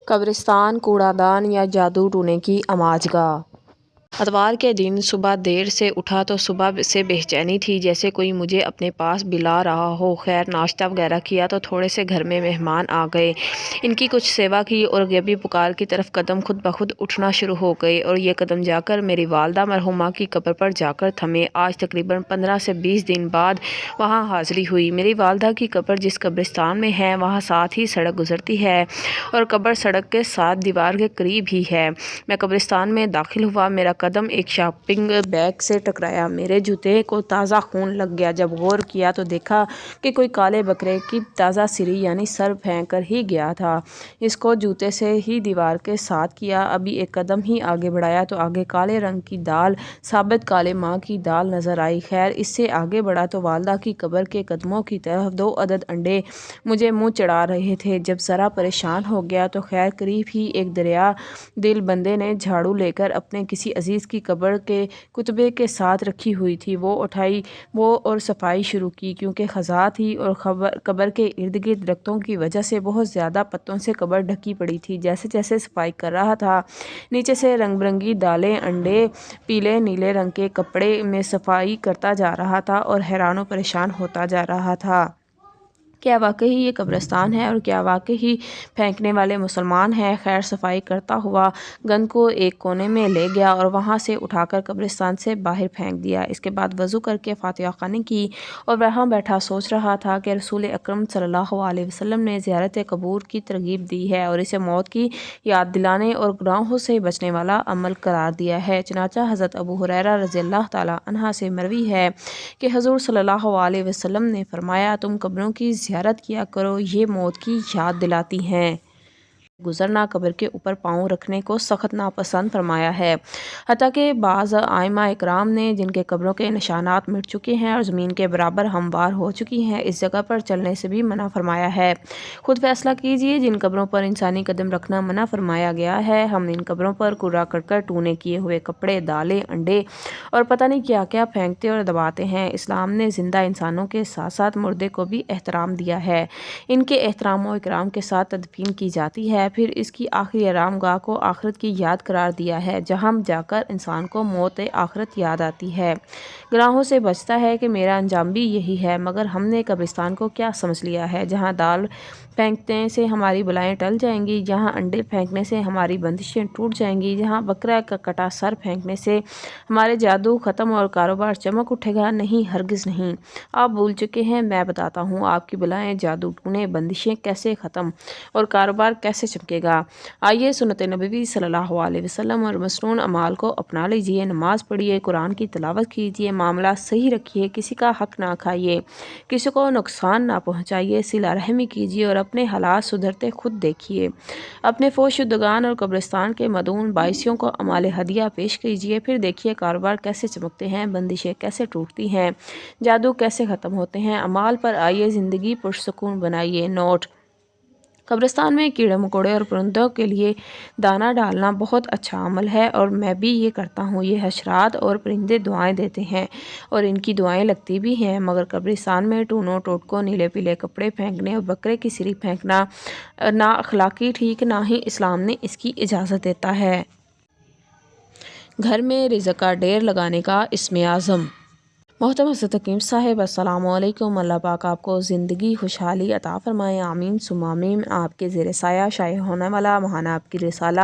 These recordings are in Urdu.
قبرستان، کوڑا دان یا جادو ٹونے کی آماجگاہ۔ اتوار کے دن صبح دیر سے اٹھا تو صبح سے بے چینی تھی، جیسے کوئی مجھے اپنے پاس بلا رہا ہو۔ خیر ناشتہ وغیرہ کیا تو تھوڑے سے گھر میں مہمان آ گئے، ان کی کچھ سیوا کی اور غیبی پکار کی طرف قدم خود بخود اٹھنا شروع ہو گئے، اور یہ قدم جا کر میری والدہ مرحومہ کی قبر پر جا کر تھمے۔ آج تقریباً 15 سے 20 دن بعد وہاں حاضری ہوئی۔ میری والدہ کی قبر جس قبرستان میں ہے وہاں ساتھ ہی سڑک گزرتی ہے اور قبر سڑک کے ساتھ دیوار کے قریب ہی ہے۔ میں قبرستان میں داخل ہوا، میرا قدم ایک شاپنگ بیگ سے ٹکرایا، میرے جوتے کو تازہ خون لگ گیا۔ جب غور کیا تو دیکھا کہ کوئی کالے بکرے کی تازہ سری یعنی سر پھینک کر ہی گیا تھا، اس کو جوتے سے ہی دیوار کے ساتھ کیا۔ ابھی ایک قدم ہی آگے بڑھایا تو آگے کالے رنگ کی دال، ثابت کالے ماں کی دال نظر آئی۔ خیر اس سے آگے بڑھا تو والدہ کی قبر کے قدموں کی طرف 2 عدد انڈے مجھے منہ چڑھا رہے تھے۔ جب ذرا پریشان ہو گیا تو خیر قریب ہی ایک دریا دل بندے نے جھاڑو لے کر اپنے کسی عزیز کی قبر کے کتبے کے ساتھ رکھی ہوئی تھی وہ اٹھائی اور صفائی شروع کی، کیونکہ خزاں تھی اور قبر کے ارد گرد درختوں کی وجہ سے بہت زیادہ پتوں سے قبر ڈھکی پڑی تھی۔ جیسے جیسے صفائی کر رہا تھا نیچے سے رنگ برنگی دالیں، انڈے پیلے نیلے رنگ کے کپڑے میں صفائی کرتا جا رہا تھا اور حیران و پریشان ہوتا جا رہا تھا۔ کیا واقعی یہ قبرستان ہے اور کیا واقعی پھینکنے والے مسلمان ہیں؟ خیر صفائی کرتا ہوا گند کو ایک کونے میں لے گیا اور وہاں سے اٹھا کر قبرستان سے باہر پھینک دیا۔ اس کے بعد وضو کر کے فاتحہ خوانی کی اور وہاں بیٹھا سوچ رہا تھا کہ رسول اکرم صلی اللہ علیہ وسلم نے زیارت قبور کی ترغیب دی ہے اور اسے موت کی یاد دلانے اور گناہوں سے بچنے والا عمل قرار دیا ہے۔ چنانچہ حضرت ابو ہریرہ رضی اللہ تعالیٰ عنہ سے مروی ہے کہ حضور صلی اللہ علیہ وسلم نے فرمایا، تم قبروں کی زیارت کیا کرو، یہ موت کی یاد دلاتی ہیں۔ گزرنا قبر کے اوپر پاؤں رکھنے کو سخت ناپسند فرمایا ہے، حتیٰ کہ بعض ائمہ اکرام نے جن کے قبروں کے نشانات مٹ چکے ہیں اور زمین کے برابر ہموار ہو چکی ہیں، اس جگہ پر چلنے سے بھی منع فرمایا ہے۔ خود فیصلہ کیجیے، جن قبروں پر انسانی قدم رکھنا منع فرمایا گیا ہے، ہم ان قبروں پر کوڑا کرکٹ، ٹونے کیے ہوئے کپڑے، دالیں، انڈے اور پتہ نہیں کیا کیا پھینکتے اور دباتے ہیں۔ اسلام نے زندہ انسانوں کے ساتھ ساتھ مردے کو بھی احترام دیا ہے، ان کے احترام و اکرام کے ساتھ تدفین کی جاتی ہے، پھر اس کی آخری آرام گاہ کو آخرت کی یاد قرار دیا ہے، جہاں جا کر انسان کو موت آخرت یاد آتی ہے، گناہوں سے بچتا ہے کہ میرا انجام بھی یہی ہے۔ مگر ہم نے قبرستان کو کیا سمجھ لیا ہے، جہاں دال پھینکنے سے ہماری بلائیں ٹل جائیں گی، جہاں انڈے پھینکنے سے ہماری بندشیں ٹوٹ جائیں گی، جہاں بکرا کا کٹا سر پھینکنے سے ہمارے جادو ختم اور کاروبار چمک اٹھے گا؟ نہیں، ہرگز نہیں۔ آپ بھول چکے ہیں، میں بتاتا ہوں آپ کی بلائیں، جادو ٹونے، بندشیں کیسے ختم اور کاروبار کیسے چمکے گا۔ آئیے سنت نبوی صلی اللہ علیہ وسلم اور مسنون اعمال کو اپنا لیجیے، نماز پڑھیے، قرآن کی تلاوت کیجیے، معاملہ صحیح رکھیے، کسی کا حق نہ کھائیے، کسی کو نقصان نہ پہنچائیے، صلہ رحمی کیجیے اور اپنے حالات سدھرتے خود دیکھیے۔ اپنے فوت شدگان اور قبرستان کے مدعون بائسیوں کو اعمال ہدیہ پیش کیجیے، پھر دیکھیے کاروبار کیسے چمکتے ہیں، بندشیں کیسے ٹوٹتی ہیں، جادو کیسے ختم ہوتے ہیں۔ اعمال پر آئیے، زندگی پرسکون بنائیے۔ نوٹ: قبرستان میں کیڑے مکوڑے اور پرندوں کے لیے دانہ ڈالنا بہت اچھا عمل ہے اور میں بھی یہ کرتا ہوں۔ یہ حشرات اور پرندے دعائیں دیتے ہیں اور ان کی دعائیں لگتی بھی ہیں، مگر قبرستان میں ٹونوں ٹوٹکوں، نیلے پیلے کپڑے پھینکنے اور بکرے کی سری پھینکنا نہ اخلاقی، ٹھیک نہ ہی اسلام نے اس کی اجازت دیتا ہے۔ گھر میں رزق کا ڈھیر لگانے کا اسم اعظم۔ محترم حضرت حکیم صاحب، السلام علیکم۔ اللہ پاک آپ کو زندگی خوشحالی عطا فرمائے، آمین ثم آمین۔ آپ کے زیر سایہ شائع ہونے والا ماہانہ آپ کی رسالہ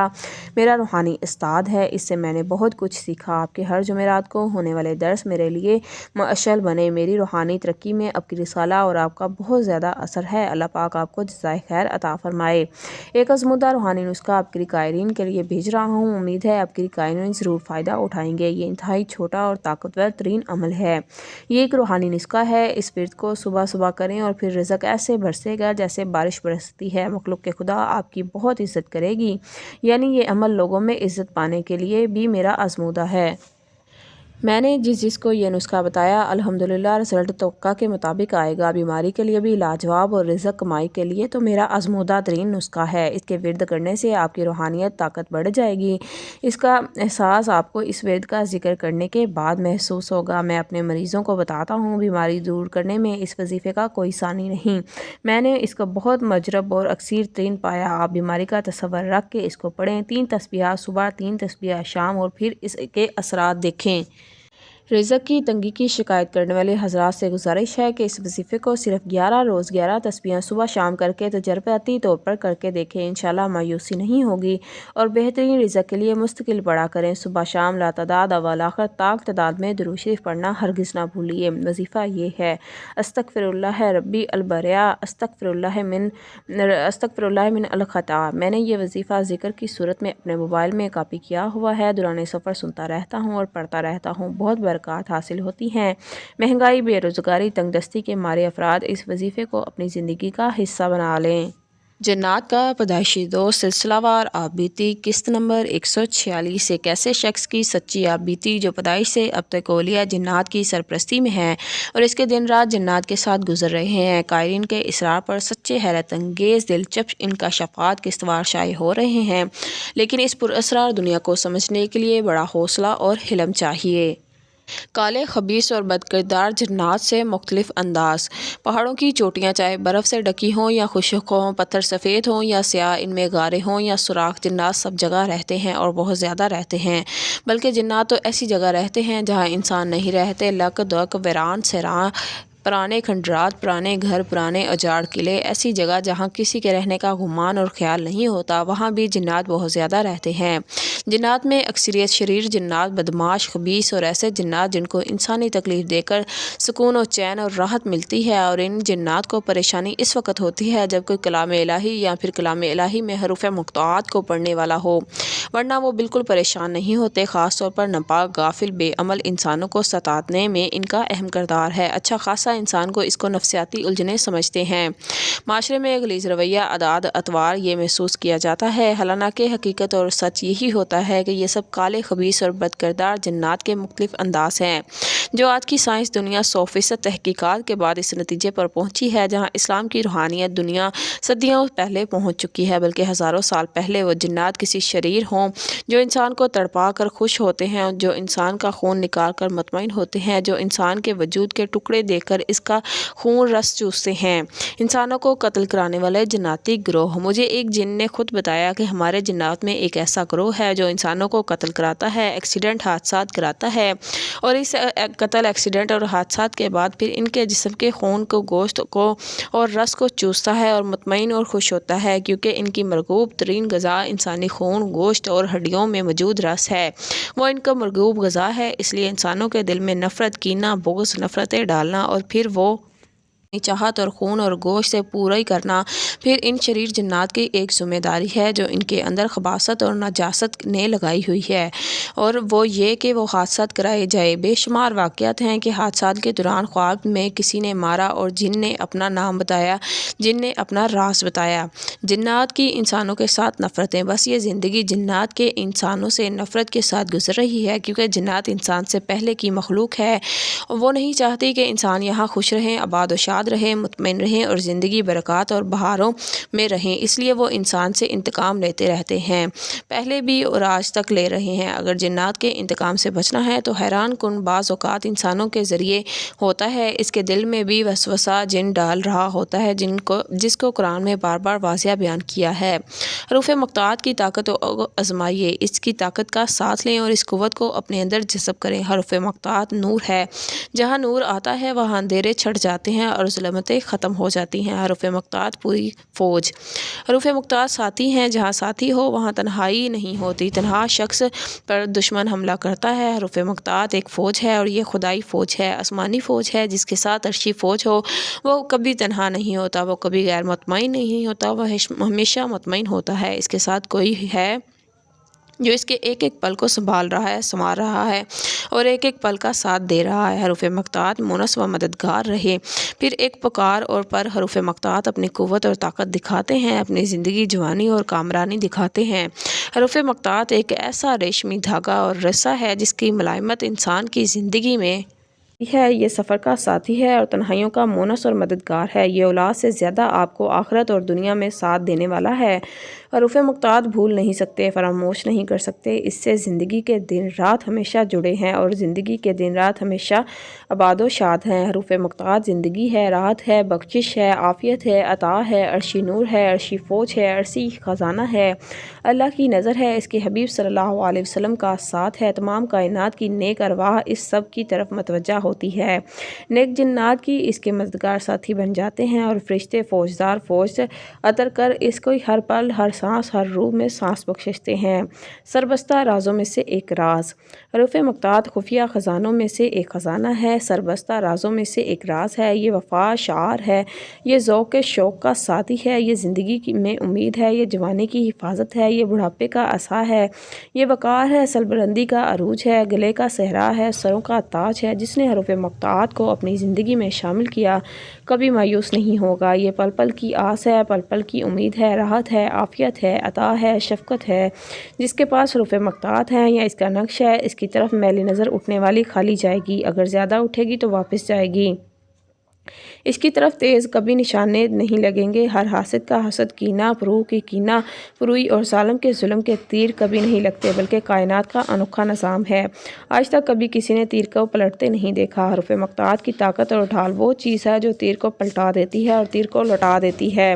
میرا روحانی استاد ہے، اس سے میں نے بہت کچھ سیکھا۔ آپ کے ہر جمعرات کو ہونے والے درس میرے لیے مشعل بنے، میری روحانی ترقی میں آپ کی رسالہ اور آپ کا بہت زیادہ اثر ہے۔ اللہ پاک آپ کو جزائے خیر عطا فرمائے۔ ایک آزمودہ روحانی نسخہ آپ کے قائرین کے لیے بھیج رہا ہوں، امید ہے آپ کے قائرین ضرور فائدہ اٹھائیں گے۔ یہ انتہائی چھوٹا اور طاقتور ترین عمل ہے، یہ ایک روحانی نسخہ ہے۔ اس ورد کو صبح صبح کریں اور پھر رزق ایسے برسے گا جیسے بارش برستی ہے، مخلوق کے خدا آپ کی بہت عزت کرے گی، یعنی یہ عمل لوگوں میں عزت پانے کے لیے بھی میرا آزمودہ ہے۔ میں نے جس کو یہ نسخہ بتایا الحمدللہ رزلٹ توقع کے مطابق آئے گا۔ بیماری کے لیے بھی لاجواب اور رزق کمائی کے لیے تو میرا آزمودہ ترین نسخہ ہے۔ اس کے ورد کرنے سے آپ کی روحانیت طاقت بڑھ جائے گی۔ اس کا احساس آپ کو اس ورد کا ذکر کرنے کے بعد محسوس ہوگا۔ میں اپنے مریضوں کو بتاتا ہوں بیماری دور کرنے میں اس وظیفے کا کوئی ثانی نہیں۔ میں نے اس کو بہت مجرب اور اکثر ترین پایا۔ آپ بیماری کا تصور رکھ کے اس کو پڑھیں۔ 3 تسبیحات صبح، 3 تسبیحات شام اور پھر اس کے اثرات دیکھیں۔ رزق کی تنگی کی شکایت کرنے والے حضرات سے گزارش ہے کہ اس وظیفے کو صرف 11 روز 11 تسبیحات صبح شام کر کے تجرباتی طور پر کر کے دیکھیں۔ انشاءاللہ مایوسی نہیں ہوگی اور بہترین رزق کے لیے مستقل پڑھا کریں۔ صبح شام لاتعداد اول آخر تاک تعداد میں درود شریف پڑھنا ہرگز نہ بھولیے۔ وظیفہ یہ ہے: استغفر اللہ ربی البریا استغفر اللہ من الخطا۔ میں نے یہ وظیفہ ذکر کی صورت میں اپنے موبائل میں کاپی کیا ہوا ہے۔ دوران سفر سنتا رہتا ہوں اور پڑھتا رہتا ہوں۔ بہت برکات حاصل ہوتی ہیں۔ مہنگائی، بے روزگاری، تنگ دستی کے مارے افراد اس وظیفے کو اپنی زندگی کا حصہ بنا لیں۔ جنات کا پیدائشی دوست سلسلہ وار آپ بیتی قسط نمبر 146۔ ایک ایسے شخص کی سچی آپ بیتی جو پیدائش سے اب تک اولیاء جنات کی سرپرستی میں ہے اور اس کے دن رات جنات کے ساتھ گزر رہے ہیں۔ قائرین کے اصرار پر سچے حیرت انگیز دلچسپ انکشافات قسط وار شائع ہو رہے ہیں، لیکن اس پراسرار دنیا کو سمجھنے کے لیے بڑا حوصلہ اور حلم چاہیے۔ کالے، خبیث اور بد کردار جنات سے مختلف انداز۔ پہاڑوں کی چوٹیاں چاہے برف سے ڈکی ہوں یا خشک ہوں، پتھر سفید ہوں یا سیاہ، ان میں غاریں ہوں یا سوراخ، جنات سب جگہ رہتے ہیں اور بہت زیادہ رہتے ہیں۔ بلکہ جنات تو ایسی جگہ رہتے ہیں جہاں انسان نہیں رہتے۔ لک دک، ویران سیران، پرانے کھنڈرات، پرانے گھر، پرانے اجاڑ قلعے، ایسی جگہ جہاں کسی کے رہنے کا گمان اور خیال نہیں ہوتا، وہاں بھی جنات بہت زیادہ رہتے ہیں۔ جنات میں اکثریت شریر جنات، بدمعاش، خبیث اور ایسے جنات جن کو انسانی تکلیف دے کر سکون و چین اور راحت ملتی ہے، اور ان جنات کو پریشانی اس وقت ہوتی ہے جب کوئی کلام الہی یا پھر کلام الہی میں حروف مقطوعات کو پڑھنے والا ہو، ورنہ وہ بالکل پریشان نہیں ہوتے۔ خاص طور پر ناپاک، غافل، بے عمل انسانوں کو ستانے میں ان کا اہم کردار ہے۔ اچھا خاصا انسان کو اس کو نفسیاتی الجھنیں سمجھتے ہیں۔ معاشرے میں غلیظ رویہ، عادات، اطوار یہ محسوس کیا جاتا ہے، حالانکہ حقیقت اور سچ یہی ہوتا ہے کہ یہ سب کالے، خبیث اور بد کردار جنات کے مختلف انداز ہیں، جو آج کی سائنس دنیا 100% تحقیقات کے بعد اس نتیجے پر پہنچی ہے۔ جہاں اسلام کی روحانیت دنیا صدیوں پہلے پہنچ چکی ہے، بلکہ ہزاروں سال پہلے وہ جنات کسی شریر ہوں جو انسان کو تڑپا کر خوش ہوتے ہیں، جو انسان کا خون نکال کر مطمئن ہوتے ہیں، جو انسان کے وجود کے ٹکڑے دے کر اس کا خون رس چوستے ہیں، انسانوں کو قتل کرانے والے جناتی گروہ۔ مجھے ایک جن نے خود بتایا کہ ہمارے جنات میں ایک ایسا گروہ ہے جو انسانوں کو قتل کراتا ہے، ایکسیڈنٹ، حادثات کراتا ہے، اور اس قتل، ایکسیڈنٹ اور حادثات کے بعد پھر ان کے جسم کے خون کو، گوشت کو اور رس کو چوستا ہے اور مطمئن اور خوش ہوتا ہے، کیونکہ ان کی مرغوب ترین غذا انسانی خون، گوشت اور ہڈیوں میں موجود رس ہے، وہ ان کا مرغوب غذا ہے۔ اس لیے انسانوں کے دل میں نفرت، کینہ، بغض، نفرتیں ڈالنا اور پھر وہ چاہت اور خون اور گوشت سے پوری کرنا پھر ان شریر جنات کی ایک ذمہ داری ہے جو ان کے اندر خباثت اور نجاست نے لگائی ہوئی ہے، اور وہ یہ کہ وہ حادثات کرائے جائے۔ بے شمار واقعات ہیں کہ حادثات کے دوران خواب میں کسی نے مارا اور جن نے اپنا نام بتایا، جن نے اپنا راز بتایا۔ جنات کی انسانوں کے ساتھ نفرتیں، بس یہ زندگی جنات کے انسانوں سے نفرت کے ساتھ گزر رہی ہے، کیونکہ جنات انسان سے پہلے کی مخلوق ہے، وہ نہیں چاہتی کہ انسان یہاں خوش رہیں، آباد و شاد رہیں، مطمئن رہیں اور زندگی برکات اور بہاروں میں رہیں، اس لیے وہ انسان سے انتقام لیتے رہتے ہیں، پہلے بھی اور آج تک لے رہے ہیں۔ اگر جنات کے انتقام سے بچنا ہے تو حیران کن بعض اوقات انسانوں کے ذریعے ہوتا ہے۔ اس کے دل میں بھی وسوسہ جن ڈال رہا ہوتا ہے، جس کو قرآن میں بار بار واضح بیان کیا ہے۔ حروف مقطوعات کی طاقت کو آزمائیے، اس کی طاقت کا ساتھ لیں اور اس قوت کو اپنے اندر جذب کریں۔ حروف مقطوعات نور ہے، جہاں نور آتا ہے وہاں اندھیرے چھٹ جاتے ہیں اور ظلمتیں ختم ہو جاتی ہیں۔ حروف مقطوعات پوری فوج۔ حروف مقطوعات ساتھی ہیں، جہاں ساتھی ہو وہاں تنہائی نہیں ہوتی، تنہا شخص پر دشمن حملہ کرتا ہے۔ حروف مقطوعات ایک فوج ہے اور یہ خدائی فوج ہے، آسمانی فوج ہے، جس کے ساتھ عرشی فوج ہو وہ کبھی تنہا نہیں ہوتا، وہ کبھی غیر مطمئن نہیں ہوتا، وہ ہمیشہ مطمئن ہوتا ہے۔ اس کے ساتھ کوئی ہے جو اس کے ایک ایک پل کو سنبھال رہا ہے، سنوار رہا ہے اور ایک ایک پل کا ساتھ دے رہا ہے۔ حروف مقطوعات مونس و مددگار رہے، پھر ایک پکار اور پر حروف مقطوعات اپنی قوت اور طاقت دکھاتے ہیں، اپنی زندگی، جوانی اور کامرانی دکھاتے ہیں۔ حروف مقطوعات ایک ایسا ریشمی دھاگا اور رسا ہے جس کی ملائمت انسان کی زندگی میں ہے۔ یہ سفر کا ساتھی ہے اور تنہائیوں کا مونس اور مددگار ہے۔ یہ اولاد سے زیادہ آپ کو آخرت اور دنیا میں ساتھ دینے والا ہے۔ حروف مقطوعات بھول نہیں سکتے، فراموش نہیں کر سکتے، اس سے زندگی کے دن رات ہمیشہ جڑے ہیں اور زندگی کے دن رات ہمیشہ آباد و شاد ہیں۔ حروف مقطوعات زندگی ہے، راحت ہے، بخشش ہے، عافیت ہے، عطا ہے، عرشی نور ہے، عرشی فوج ہے، عرشی خزانہ ہے، اللہ کی نظر ہے، اس کے حبیب صلی اللہ علیہ وسلم کا ساتھ ہے، تمام کائنات کی نیک ارواح اس سب کی طرف متوجہ ہوتی ہے، نیک جنات کی اس کے مددگار ساتھی بن جاتے ہیں اور فرشتے فوجدار فوج عطر کر اس کو ہر پل، ہر سانس، ہر روح میں سانس بخشتے ہیں۔ سربستہ رازوں میں سے ایک راز۔ حروف مقطوعات خفیہ خزانوں میں سے ایک خزانہ ہے، سربستہ رازوں میں سے ایک راز ہے، یہ وفا شعار ہے، یہ ذوق شوق کا ساتھی ہے، یہ زندگی میں امید ہے، یہ جوانی کی حفاظت ہے، یہ بڑھاپے کا عصا ہے، یہ وقار ہے، سربلندی کا عروج ہے، گلے کا صحرا ہے، سروں کا تاج ہے۔ جس نے حروف مقطوعات کو اپنی زندگی میں شامل کیا کبھی مایوس نہیں ہوگا۔ یہ پل پل کی آس ہے، پل پل کی امید ہے، راحت ہے، عافیت ہے، عطا ہے، شفقت ہے۔ جس کے پاس حروف مقطوعات ہیں یا اس کا نقش ہے، اس کی طرف میل نظر اٹھنے والی کھالی جائے گی، اگر زیادہ اٹھے گی تو واپس جائے گی۔ اس کی طرف تیز کبھی نشانے نہیں لگیں گے، ہر حاسد کا حسد، کینہ پرو کی کینہ پروئی اور ظالم کے ظلم کے تیر کبھی نہیں لگتے، بلکہ کائنات کا انوکھا نظام ہے، آج تک کبھی کسی نے تیر کو پلٹتے نہیں دیکھا۔ حروف مقطوعات کی طاقت اور ڈھال وہ چیز ہے جو تیر کو پلٹا دیتی ہے اور تیر کو لوٹا دیتی ہے۔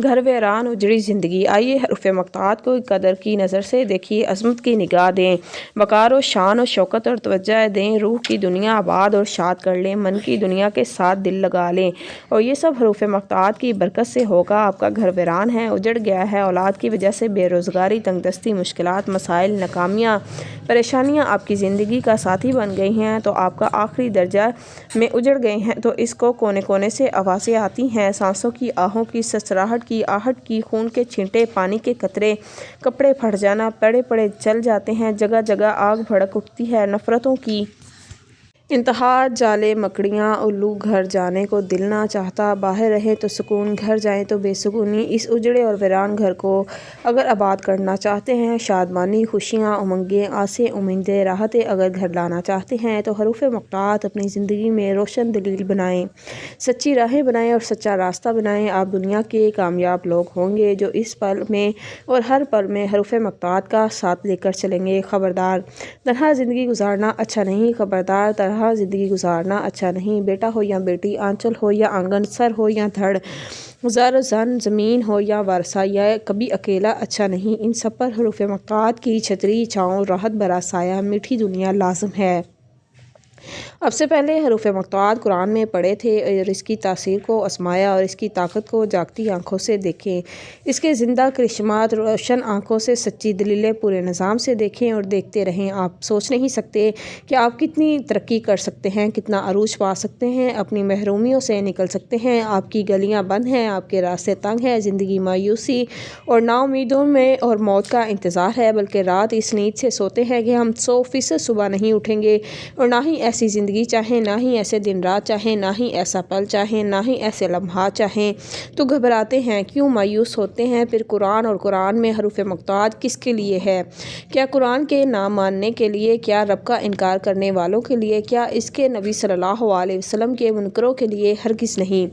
گھر ویران اجڑی زندگی، آئیے حروف مقطوعات کو قدر کی نظر سے دیکھیے، عظمت کی نگاہ دیں، وقار و شان و شوکت اور توجہ دیں، روح کی دنیا آباد اور شاد کر لیں، من کی دنیا کے ساتھ دل لگا لیں، اور یہ سب حروف مقطوعات کی برکت سے ہوگا۔ آپ کا گھر ویران ہے، اجڑ گیا ہے، اولاد کی وجہ سے بے روزگاری، تنگ دستی، مشکلات، مسائل، ناکامیاں، پریشانیاں آپ کی زندگی کا ساتھی بن گئی ہیں تو آپ کا آخری درجہ میں اجڑ گئے ہیں تو اس کو کونے کونے سے آوازیں آتی ہیں، سانسوں کی، آہوں کی، سسراہٹ کی، آہٹ کی، خون کے چھینٹے، پانی کے قطرے، کپڑے پھٹ جانا، پڑے پڑے چل جاتے ہیں، جگہ جگہ آگ بھڑک اٹھتی ہے، نفرتوں کی انتہا، جالے مکڑیاں، الو، گھر جانے کو دل نہ چاہتا، باہر رہیں تو سکون، گھر جائیں تو بے سکونی۔ اس اجڑے اور ویران گھر کو اگر آباد کرنا چاہتے ہیں، شادمانی، خوشیاں، امنگیں، آسیں، امیدیں، راحتیں اگر گھر لانا چاہتے ہیں تو حروف مقطوعات اپنی زندگی میں روشن دلیل بنائیں، سچی راہیں بنائیں اور سچا راستہ بنائیں، آپ دنیا کے کامیاب لوگ ہوں گے جو اس پل میں اور ہر پل میں حروف مقطوعات کا ساتھ لے کر چلیں گے۔ خبردار، تنہا زندگی گزارنا اچھا نہیں، خبردار، تنہا زندگی گزارنا اچھا نہیں، بیٹا ہو یا بیٹی، آنچل ہو یا آنگن، سر ہو یا دھڑ، زر زن، زمین ہو یا ورثہ، یہ کبھی اکیلا اچھا نہیں، ان سب پر حروف مقطوعات کی چھتری، چھاؤں، راحت بھرا سایہ، میٹھی دنیا لازم ہے۔ اب سے پہلے حروف مقطوعات قرآن میں پڑھے تھے اور اس کی تاثیر کو آزمایا اور اس کی طاقت کو جاگتی آنکھوں سے دیکھیں، اس کے زندہ کرشمات روشن آنکھوں سے، سچی دلیلیں پورے نظام سے دیکھیں اور دیکھتے رہیں۔ آپ سوچ نہیں سکتے کہ آپ کتنی ترقی کر سکتے ہیں، کتنا عروج پا سکتے ہیں، اپنی محرومیوں سے نکل سکتے ہیں، آپ کی گلیاں بند ہیں، آپ کے راستے تنگ ہیں، زندگی مایوسی اور ناامیدوں میں اور موت کا انتظار ہے، بلکہ رات اس نیند سے سوتے ہیں کہ ہم 100% صبح نہیں اٹھیں گے، اور نہ ہی ایسی زندگی چاہیں، نہ ہی ایسے دن رات چاہیں، نہ ہی ایسا پل چاہیں، نہ ہی ایسے لمحات چاہیں، تو گھبراتے ہیں کیوں، مایوس ہوتے ہیں۔ پھر قرآن اور قرآن میں حروف مقطوعات کس کے لیے ہے؟ کیا قرآن کے نہ ماننے کے لیے؟ کیا رب کا انکار کرنے والوں کے لیے؟ کیا اس کے نبی صلی اللہ علیہ وسلم کے منکروں کے لیے؟ ہرگز نہیں۔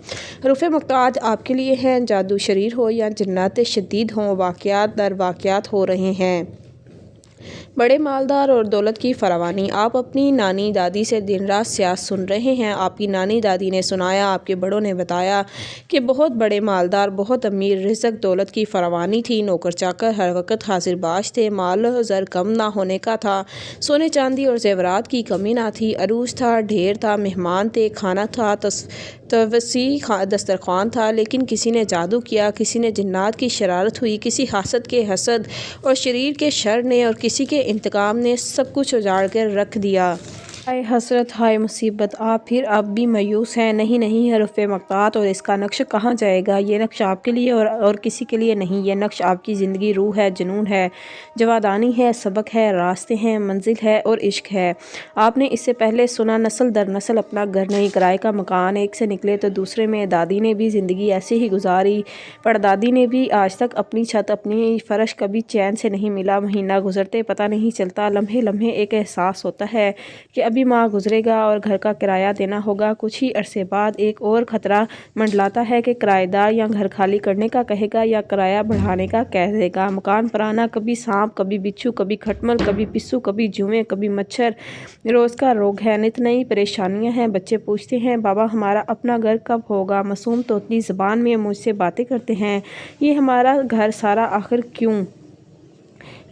حروف مقطوعات آپ کے لیے ہیں، جادو شریر ہو یا جنات شدید ہوں، واقعات در واقعات ہو رہے ہیں، بڑے مالدار اور دولت کی فراوانی، آپ اپنی نانی دادی سے دن رات سیاست سن رہے ہیں، آپ کی نانی دادی نے سنایا، آپ کے بڑوں نے بتایا کہ بہت بڑے مالدار، بہت امیر، رزق دولت کی فراوانی تھی، نوکر چاکر ہر وقت حاضر باش تھے، مال و زر کم نہ ہونے کا تھا، سونے چاندی اور زیورات کی کمی نہ تھی، عروج تھا، ڈھیر تھا، مہمان تھے، کھانا تھا، توسیع دسترخوان تھا، لیکن کسی نے جادو کیا، کسی نے جنات کی شرارت ہوئی، کسی حاسد کے حسد اور شریر کے شر نے اور کسی کے انتقام نے سب کچھ اجاڑ کر رکھ دیا۔ ہائے حسرت، ہائے مصیبت! آپ پھر اب بھی مایوس ہیں؟ نہیں نہیں، حرف مقطوعات اور اس کا نقش کہاں جائے گا؟ یہ نقش آپ کے لیے اور کسی کے لیے نہیں۔ یہ نقش آپ کی زندگی، روح ہے، جنون ہے، جوادانی ہے، سبق ہے، راستے ہیں، منزل ہے اور عشق ہے۔ آپ نے اس سے پہلے سنا، نسل در نسل اپنا گھر نہیں، کرائے کا مکان، ایک سے نکلے تو دوسرے میں۔ دادی نے بھی زندگی ایسے ہی گزاری، پڑدادی نے بھی۔ آج تک اپنی چھت، اپنی فرش کبھی چین سے نہیں ملا۔ مہینہ گزرتے پتہ نہیں چلتا، لمحے لمحے ایک احساس ہوتا ہے کہ ابھی ماہ گزرے گا اور گھر کا کرایہ دینا ہوگا۔ کچھ ہی عرصے بعد ایک اور خطرہ منڈلاتا ہے کہ کرایہ دار یا گھر خالی کرنے کا کہے گا یا کرایہ بڑھانے کا کہہ دے گا۔ مکان پرانا، کبھی سانپ، کبھی بچھو، کبھی کھٹمل، کبھی پسو، کبھی جوئیں، کبھی مچھر، روز کا روگ ہے، نت نئی پریشانیاں ہیں۔ بچے پوچھتے ہیں، بابا ہمارا اپنا گھر کب ہوگا؟ معصوم طوطی زبان میں مجھ سے باتیں کرتے ہیں، یہ ہمارا گھر سارا آخر کیوں؟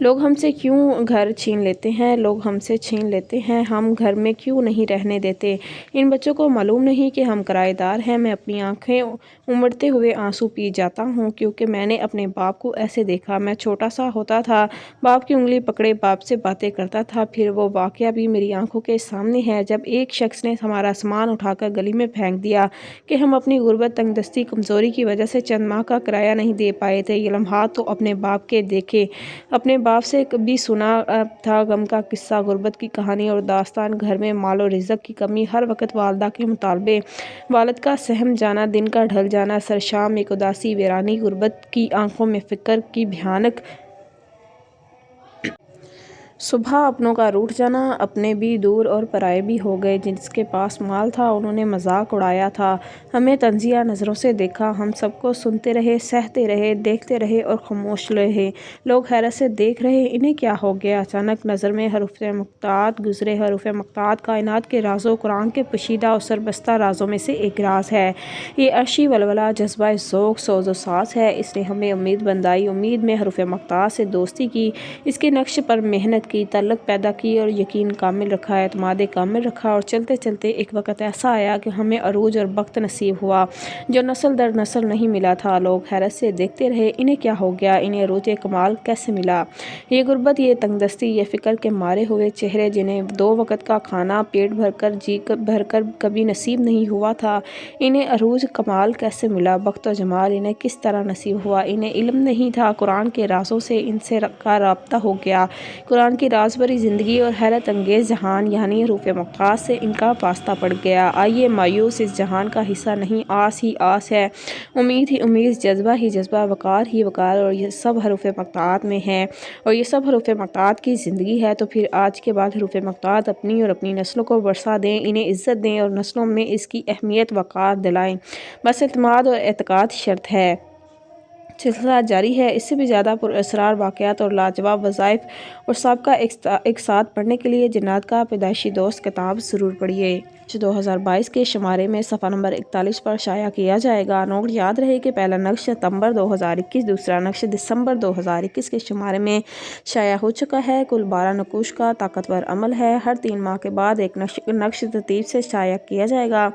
لوگ ہم سے کیوں گھر چھین لیتے ہیں؟ لوگ ہم سے چھین لیتے ہیں، ہم گھر میں کیوں نہیں رہنے دیتے؟ ان بچوں کو معلوم نہیں کہ ہم کرایہ دار ہیں۔ میں اپنی آنکھیں امڑتے ہوئے آنسو پی جاتا ہوں، کیونکہ میں نے اپنے باپ کو ایسے دیکھا۔ میں چھوٹا سا ہوتا تھا، باپ کی انگلی پکڑے باپ سے باتیں کرتا تھا۔ پھر وہ واقعہ بھی میری آنکھوں کے سامنے ہے، جب ایک شخص نے ہمارا سامان اٹھا کر گلی میں پھینک دیا کہ ہم اپنی غربت، تنگ دستی، کمزوری کی وجہ سے چند ماہ کا کرایہ نہیں دے پائے تھے۔ یہ لمحات تو اپنے باپ کے دیکھے، اپنے باپ سے بھی سنا تھا، غم کا قصہ، غربت کی کہانی اور داستان، گھر میں مال و رزق کی کمی، ہر وقت والدہ کے مطالبے، والد کا سہم جانا، دن کا ڈھل جانا، سرشام ایک اداسی، ویرانی، غربت کی آنکھوں میں فقر کی بھیانک صبح، اپنوں کا روٹھ جانا، اپنے بھی دور اور پرائے بھی ہو گئے۔ جس کے پاس مال تھا انہوں نے مذاق اڑایا تھا، ہمیں طنزیہ نظروں سے دیکھا، ہم سب کو سنتے رہے، سہتے رہے، دیکھتے رہے اور خاموش رہے۔ لوگ حیرت سے دیکھ رہے، انہیں کیا ہو گیا؟ اچانک نظر میں حروف مقطوعات گزرے۔ حروف مقطوعات کائنات کے رازوں، قرآن کے پوشیدہ اور سربستہ رازوں میں سے ایک راز ہے۔ یہ عرشی ولولہ، جذبہ ذوق، سوز و ساز ہے۔ اس نے ہمیں امید بندھائی، امید میں حروف مقطوعات سے دوستی کی، اس کے نقش پر محنت کی، تعلق پیدا کی اور یقین کامل رکھا، اعتماد کامل رکھا، اور چلتے چلتے ایک وقت ایسا آیا کہ ہمیں عروج اور بخت نصیب ہوا جو نسل در نسل نہیں ملا تھا۔ لوگ حیرت سے دیکھتے رہے، انہیں کیا ہو گیا؟ انہیں عروج کمال کیسے ملا؟ یہ غربت، یہ تنگ دستی، یہ فقر کے مارے ہوئے چہرے جنہیں 2 وقت کا کھانا پیٹ بھر کر، جی بھر کر کبھی نصیب نہیں ہوا تھا، انہیں عروج کمال کیسے ملا؟ بخت و جمال انہیں کس طرح نصیب ہوا؟ انہیں علم نہیں تھا، قرآن کے رازوں سے ان سے کا رابطہ ہو گیا، قرآن کی راز بھری زندگی اور حیرت انگیز جہان یعنی حروف مقطوعات سے ان کا واسطہ پڑ گیا۔ آئیے مایوس اس جہان کا حصہ نہیں، آس ہی آس ہے، امید ہی امید، جذبہ ہی جذبہ، وقار ہی وقار، اور یہ سب حروف مقطوعات میں ہے اور یہ سب حروف مقطوعات کی زندگی ہے۔ تو پھر آج کے بعد حروف مقطوعات اپنی اور اپنی نسلوں کو برسا دیں، انہیں عزت دیں اور نسلوں میں اس کی اہمیت وقار دلائیں، بس اعتماد اور اعتقاد شرط ہے۔ سلسلہ جاری ہے، اس سے بھی زیادہ پراسرار واقعات اور لاجواب وظائف اور سابقہ ایک ساتھ پڑھنے کے لیے جنات کا پیدائشی دوست کتاب ضرور پڑھیے۔ 2022 کے شمارے میں صفحہ نمبر 41 پر شائع کیا جائے گا۔ نوٹ یاد رہے کہ پہلا نقش ستمبر 2021، دوسرا نقش دسمبر 2021 کے شمارے میں شائع ہو چکا ہے۔ کل 12 نقوش کا طاقتور عمل ہے، ہر 3 ماہ کے بعد ایک نقش ترتیب سے شائع کیا جائے گا۔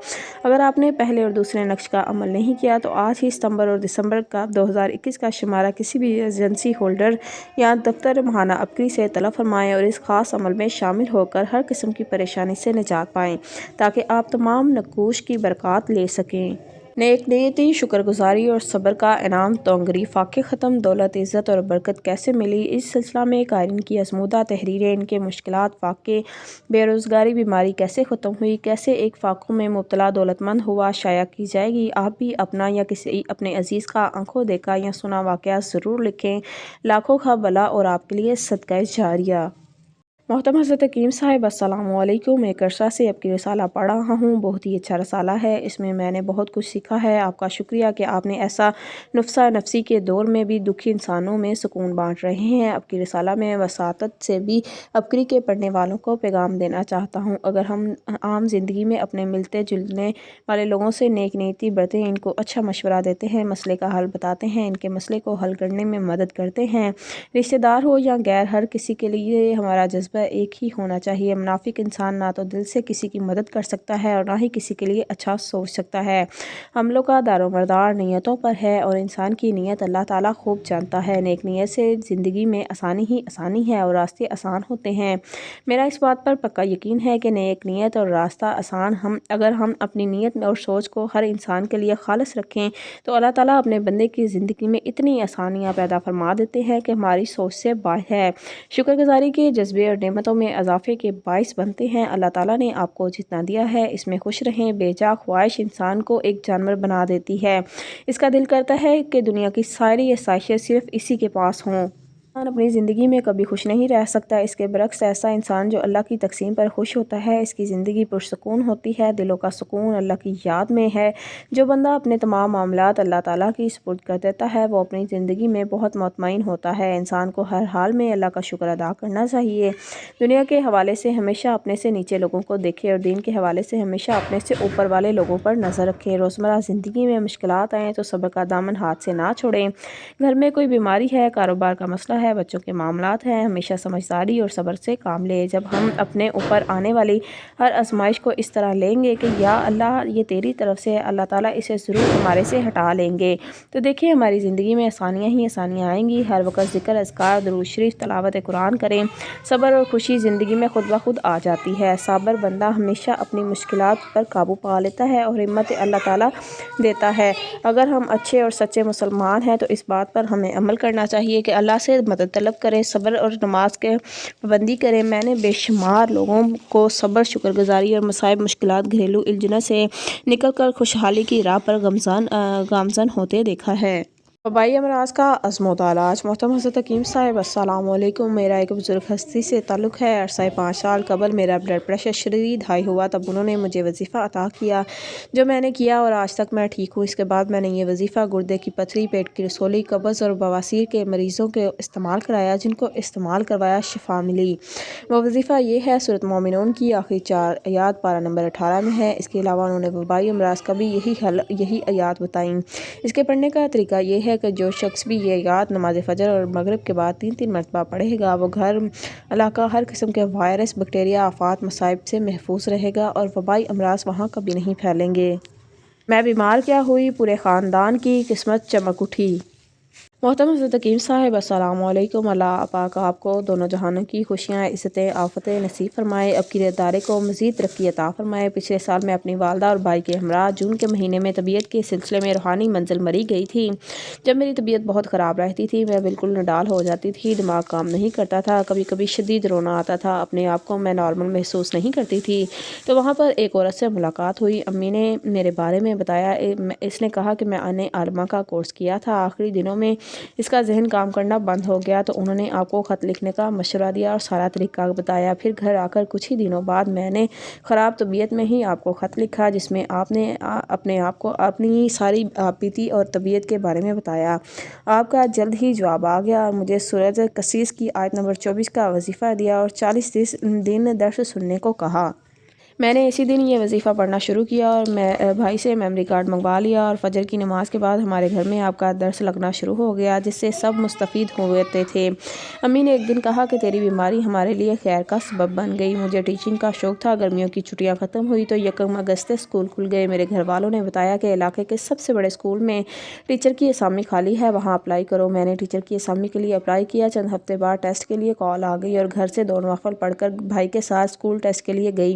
اگر آپ نے پہلے اور دوسرے نقش کا عمل نہیں کیا تو آج ہی ستمبر اور دسمبر کا 2021 کا شمارہ کسی بھی ایجنسی ہولڈر یا دفتر ماہانہ ابکری سے طلب فرمائیں اور اس خاص عمل میں شامل ہو کر ہر قسم کی پریشانی سے نجات پائیں، تاکہ آپ تمام نقوش کی برکات لے سکیں۔ نیک نیتی، شکر گزاری اور صبر کا انعام تونگری، فاقے ختم، دولت، عزت اور برکت کیسے ملی؟ اس سلسلہ میں قائرین کی آزمودہ تحریریں، ان کے مشکلات، فاقے، بے روزگاری، بیماری کیسے ختم ہوئی، کیسے ایک فاقوں میں مبتلا دولت مند ہوا، شائع کی جائے گی۔ آپ بھی اپنا یا کسی اپنے عزیز کا آنکھوں دیکھا یا سنا واقعہ ضرور لکھیں، لاکھوں کا بھلا اور آپ کے لیے صدقہ جاریہ۔ محترم حضرت حکیم صاحب، السلام علیکم۔ ایک عرصہ سے آپ کی رسالہ پڑھ رہا ہوں، بہت ہی اچھا رسالہ ہے، اس میں میں نے بہت کچھ سیکھا ہے۔ آپ کا شکریہ کہ آپ نے ایسا نفسہ نفسی کے دور میں بھی دکھی انسانوں میں سکون بانٹ رہے ہیں۔ آپ کی رسالہ میں وساطت سے بھی ابکری کے پڑھنے والوں کو پیغام دینا چاہتا ہوں۔ اگر ہم عام زندگی میں اپنے ملتے جلنے والے لوگوں سے نیک نیتی برتیں، ان کو اچھا مشورہ دیتے ہیں، مسئلے کا حل بتاتے ہیں، ان کے مسئلے کو حل کرنے میں مدد کرتے ہیں، رشتہ دار ہو یا غیر، ہر کسی کے لیے ہمارا جذبہ جذبہ ایک ہی ہونا چاہیے۔ منافق انسان نہ تو دل سے کسی کی مدد کر سکتا ہے اور نہ ہی کسی کے لیے اچھا سوچ سکتا ہے۔ عملوں کا دارومدار نیتوں پر ہے اور انسان کی نیت اللہ تعالیٰ خوب جانتا ہے۔ نیک نیت سے زندگی میں آسانی ہی آسانی ہے اور راستے آسان ہوتے ہیں۔ میرا اس بات پر پکا یقین ہے کہ نیک نیت اور راستہ آسان اگر ہم اپنی نیت اور سوچ کو ہر انسان کے لیے خالص رکھیں تو اللہ تعالیٰ اپنے بندے کی زندگی میں اتنی آسانیاں پیدا فرما دیتے ہیں کہ ہماری سوچ سے باہر ہے۔ شکر گزاری کے جذبے اور نعمتوں میں اضافے کے باعث بنتے ہیں۔ اللہ تعالیٰ نے آپ کو جتنا دیا ہے اس میں خوش رہیں۔ بے جا خواہش انسان کو ایک جانور بنا دیتی ہے۔ اس کا دل کرتا ہے کہ دنیا کی ساری آسائشیں صرف اسی کے پاس ہوں۔ انسان اپنی زندگی میں کبھی خوش نہیں رہ سکتا۔ اس کے برعکس ایسا انسان جو اللہ کی تقسیم پر خوش ہوتا ہے اس کی زندگی پرسکون ہوتی ہے۔ دلوں کا سکون اللہ کی یاد میں ہے۔ جو بندہ اپنے تمام معاملات اللہ تعالیٰ کی سپرد کر دیتا ہے وہ اپنی زندگی میں بہت مطمئن ہوتا ہے۔ انسان کو ہر حال میں اللہ کا شکر ادا کرنا چاہیے۔ دنیا کے حوالے سے ہمیشہ اپنے سے نیچے لوگوں کو دیکھے اور دین کے حوالے سے ہمیشہ اپنے سے اوپر والے لوگوں پر نظر رکھے۔ روزمرہ زندگی میں مشکلات آئیں تو صبر کا دامن ہاتھ سے نہ چھوڑیں۔ گھر میں کوئی بیماری ہے، کاروبار کا مسئلہ ہے، بچوں کے معاملات ہیں، ہمیشہ سمجھداری اور صبر سے کام لیں۔ جب ہم اپنے اوپر آنے والی ہر آزمائش کو اس طرح لیں گے کہ یا اللہ یہ تیری طرف سے ہے، اللہ تعالیٰ اسے ضرور ہمارے سے ہٹا لیں گے، تو دیکھیں ہماری زندگی میں آسانیاں ہی آسانیاں آئیں گی۔ ہر وقت ذکر، اذکار، درود شریف، تلاوت قرآن کریں۔ صبر اور خوشی زندگی میں خود بخود آ جاتی ہے۔ صابر بندہ ہمیشہ اپنی مشکلات پر قابو پا لیتا ہے اور ہمت اللہ تعالیٰ دیتا ہے۔ اگر ہم اچھے اور سچے مسلمان ہیں تو اس بات پر ہمیں عمل کرنا چاہیے کہ اللہ سے مدد طلب کریں، صبر اور نماز کے پابندی کریں۔ میں نے بے شمار لوگوں کو صبر، شکر گزاری اور مصائب، مشکلات، گھریلو الجھنوں سے نکل کر خوشحالی کی راہ پر گامزن ہوتے دیکھا ہے۔ وبائی امراض کا عزم و علاج۔ محترم حضرت حکیم صاحب السلام علیکم۔ میرا ایک بزرگ ہستی سے تعلق ہے۔ عرصہ 5 سال قبل میرا بلڈ پریشر شدید ہائی ہوا، تب انہوں نے مجھے وظیفہ عطا کیا جو میں نے کیا اور آج تک میں ٹھیک ہوں۔ اس کے بعد میں نے یہ وظیفہ گردے کی پتھری، پیٹ کی رسولی، قبض اور بواسیر کے مریضوں کو استعمال کرایا، جن کو استعمال کروایا شفا ملی۔ وہ وظیفہ یہ ہے، سورۃ مومنون کی آخری 4 آیات پارہ نمبر 18 میں ہے۔ اس کے علاوہ انہوں نے وبائی امراض کا بھی یہی آیات بتائیں۔ اس کے پڑھنے کا طریقہ یہ ہے کہ جو شخص بھی یہ آیات نماز فجر اور مغرب کے بعد 3 مرتبہ پڑھے گا وہ گھر علاقہ ہر قسم کے وائرس، بیکٹیریا، آفات، مصائب سے محفوظ رہے گا اور وبائی امراض وہاں کبھی نہیں پھیلیں گے۔ میں بیمار کیا ہوئی، پورے خاندان کی قسمت چمک اٹھی۔ محترم حضرت حکیم صاحب السلام علیکم۔ اللہ پاک آپ کو دونوں جہانوں کی خوشیاں، عزتیں، آفتیں نصیب فرمائے، اب کی ادارے کو مزید ترقی عطا فرمائے۔ پچھلے سال میں اپنی والدہ اور بھائی کے ہمراہ جون کے مہینے میں طبیعت کے سلسلے میں روحانی منزل مری گئی تھی۔ جب میری طبیعت بہت خراب رہتی تھی، میں بالکل نڈال ہو جاتی تھی، دماغ کام نہیں کرتا تھا، کبھی کبھی شدید رونا آتا تھا، اپنے آپ کو میں نارمل محسوس نہیں کرتی تھی۔ تو وہاں پر ایک عورت سے ملاقات ہوئی، امی نے میرے بارے میں بتایا۔ اس نے کہا کہ میں نے عالمہ کا کورس کیا تھا، آخری دنوں میں اس کا ذہن کام کرنا بند ہو گیا، تو انہوں نے آپ کو خط لکھنے کا مشورہ دیا اور سارا طریقہ بتایا۔ پھر گھر آ کر کچھ ہی دنوں بعد میں نے خراب طبیعت میں ہی آپ کو خط لکھا، جس میں آپ نے اپنے آپ کو اپنی ساری بیتی اور طبیعت کے بارے میں بتایا۔ آپ کا جلد ہی جواب آ گیا اور مجھے سورۃ قصص کی آیت نمبر 24 کا وظیفہ دیا اور 40 دن درس سننے کو کہا۔ میں نے اسی دن یہ وظیفہ پڑھنا شروع کیا اور میں بھائی سے میموری کارڈ منگوا لیا اور فجر کی نماز کے بعد ہمارے گھر میں آپ کا درس لگنا شروع ہو گیا، جس سے سب مستفید ہوتے تھے۔ امی نے ایک دن کہا کہ تیری بیماری ہمارے لیے خیر کا سبب بن گئی۔ مجھے ٹیچنگ کا شوق تھا۔ گرمیوں کی چھٹیاں ختم ہوئی تو 1 اگست سے اسکول کھل گئے۔ میرے گھر والوں نے بتایا کہ علاقے کے سب سے بڑے اسکول میں ٹیچر کی اسامی خالی ہے، وہاں اپلائی کرو۔ میں نے ٹیچر کی اسامی کے لیے اپلائی کیا۔ چند ہفتے بعد ٹیسٹ کے لیے کال آ گئی اور گھر سے 2 نوافل پڑھ کر بھائی کے ساتھ اسکول ٹیسٹ کے لیے گئی۔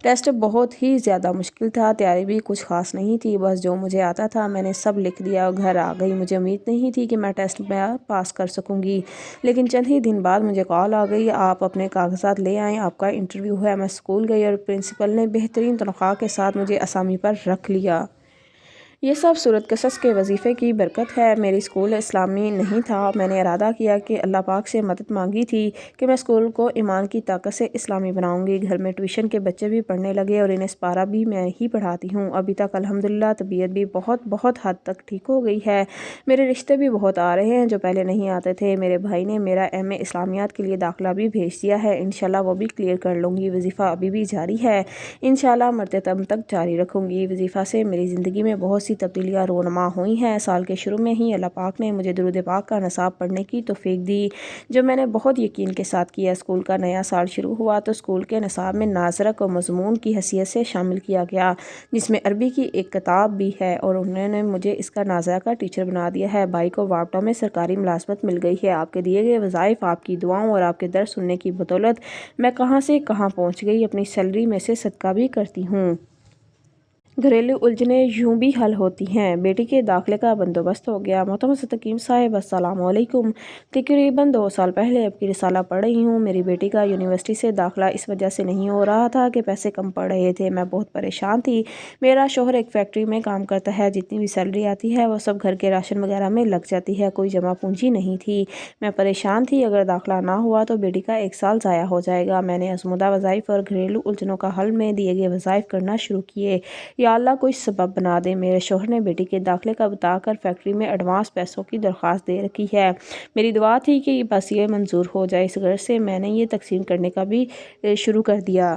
ٹیسٹ بہت ہی زیادہ مشکل تھا، تیاری بھی کچھ خاص نہیں تھی، بس جو مجھے آتا تھا میں نے سب لکھ دیا اور گھر آ گئی۔ مجھے امید نہیں تھی کہ میں ٹیسٹ میں پاس کر سکوں گی، لیکن چند ہی دن بعد مجھے کال آ گئی، آپ اپنے کاغذات لے آئیں، آپ کا انٹرویو ہے۔ میں اسکول گئی اور پرنسپل نے بہترین تنخواہ کے ساتھ مجھے اسامی پر رکھ لیا۔ یہ سب سورۃ قصص کے وظیفے کی برکت ہے۔ میری اسکول اسلامی نہیں تھا، میں نے ارادہ کیا کہ اللہ پاک سے مدد مانگی تھی کہ میں اسکول کو ایمان کی طاقت سے اسلامی بناؤں گی۔ گھر میں ٹیوشن کے بچے بھی پڑھنے لگے اور انہیں سپارہ بھی میں ہی پڑھاتی ہوں۔ ابھی تک الحمدللہ طبیعت بھی بہت حد تک ٹھیک ہو گئی ہے۔ میرے رشتے بھی بہت آ رہے ہیں جو پہلے نہیں آتے تھے۔ میرے بھائی نے میرا ایم اے اسلامیات کے لیے داخلہ بھی بھیج دیا ہے، انشاءاللہ وہ بھی کلیئر کر لوں گی۔ وظیفہ ابھی بھی جاری ہے، انشاءاللہ مرتے دم تک جاری رکھوں گی۔ وظیفہ سے میری زندگی میں بہت سی تبدیلیاں رونما ہوئی ہیں۔ سال کے شروع میں ہی اللہ پاک نے مجھے درود پاک کا نصاب پڑھنے کی توفیق دی، جو میں نے بہت یقین کے ساتھ کیا۔ اسکول کا نیا سال شروع ہوا تو اسکول کے نصاب میں ناظرہ کو مضمون کی حیثیت سے شامل کیا گیا، جس میں عربی کی ایک کتاب بھی ہے، اور انہوں نے مجھے اس کا ناظرہ کا ٹیچر بنا دیا ہے۔ بھائی کو واپٹا میں سرکاری ملازمت مل گئی ہے۔ آپ کے دیے گئے وظائف، آپ کی دعاؤں اور آپ کے درس سننے کی بدولت میں کہاں سے کہاں پہنچ گئی، اپنی سیلری میں سے صدقہ بھی کرتی ہوں۔ گھریلو الجھنیں یوں بھی حل ہوتی ہیں۔ بیٹی کے داخلے کا بندوبست ہو گیا۔ محترم مستقیم صاحب السلام علیکم۔ تقریباً 2 سال پہلے اب کی رسالہ پڑھ رہی ہوں۔ میری بیٹی کا یونیورسٹی سے داخلہ اس وجہ سے نہیں ہو رہا تھا کہ پیسے کم پڑ رہے تھے۔ میں بہت پریشان تھی۔ میرا شوہر ایک فیکٹری میں کام کرتا ہے، جتنی بھی سیلری آتی ہے وہ سب گھر کے راشن وغیرہ میں لگ جاتی ہے، کوئی جمع پونجی نہیں تھی۔ میں پریشان تھی، اگر داخلہ نہ ہوا تو بیٹی کا 1 سال ضائع ہو جائے گا۔ میں نے آزمودہ وظائف اور گھریلو الجھنوں کا حل میں دیے گئے وظائف کرنا شروع کیے۔ یا اللہ کوئی سبب بنا دے۔ میرے شوہر نے بیٹی کے داخلے کا بتا کر فیکٹری میں ایڈوانس پیسوں کی درخواست دے رکھی ہے۔ میری دعا تھی کہ بس یہ منظور ہو جائے۔ اس غرض سے میں نے یہ تقسیم کرنے کا بھی شروع کر دیا۔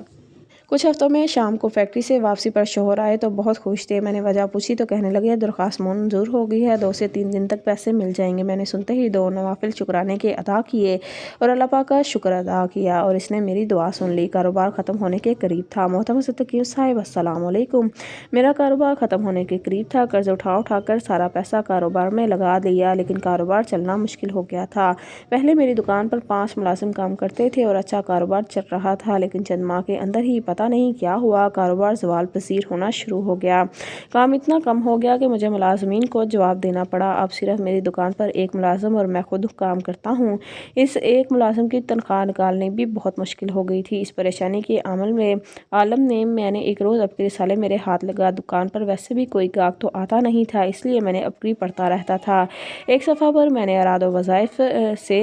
کچھ ہفتوں میں شام کو فیکٹری سے واپسی پر شوہر آئے تو بہت خوش تھے۔ میں نے وجہ پوچھی تو کہنے لگے درخواست منظور ہو گئی ہے، 2 سے 3 دن تک پیسے مل جائیں گے۔ میں نے سنتے ہی 2 نوافل شکرانے کے ادا کیے اور اللہ پاک کا شکر ادا کیا، اور اس نے میری دعا سن لی۔ کاروبار ختم ہونے کے قریب تھا۔ محترم مستقیم صاحب السلام علیکم۔ میرا کاروبار ختم ہونے کے قریب تھا۔ قرض اٹھا کر سارا پیسہ کاروبار میں لگا دیا، لیکن کاروبار چلنا مشکل ہو گیا تھا۔ پہلے میری دکان پر 5 ملازم کام کرتے تھے اور اچھا کاروبار چل رہا تھا، لیکن چند ماہ کے اندر ہی پتہ نہیں کیا ہوا، کاروبار زوال پذیر ہونا شروع ہو گیا۔ کام اتنا کم ہو گیا کہ مجھے ملازمین کو جواب دینا پڑا۔ اب صرف میری دکان پر 1 ملازم اور میں خود کام کرتا ہوں۔ اس 1 ملازم کی تنخواہ نکالنی بھی بہت مشکل ہو گئی تھی۔ اس پریشانی کے عالم میں نے ایک روز اب کے رسالے میرے ہاتھ لگا۔ دکان پر ویسے بھی کوئی گاہک تو آتا نہیں تھا، اس لیے میں نے اب کی پڑھتا رہتا تھا۔ ایک صفحہ پر میں نے اعراض و وظائف سے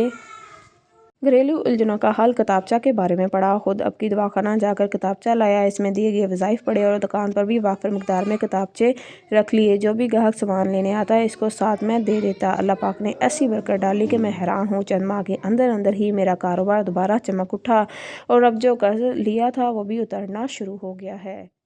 گھریلو الجھنوں کا حل کتابچہ کے بارے میں پڑھا۔ خود اب کی دواخانہ جا کر کتابچہ لایا، اس میں دیے گئے وظائف پڑھے اور دکان پر بھی وافر مقدار میں کتابچے رکھ لیے۔ جو بھی گاہک سامان لینے آتا ہے اس کو ساتھ میں دے دیتا۔ اللہ پاک نے ایسی برکت ڈالی کہ میں حیران ہوں۔ چند ماہ کے اندر ہی میرا کاروبار دوبارہ چمک اٹھا اور اب جو قرض لیا تھا وہ بھی اترنا شروع ہو گیا ہے۔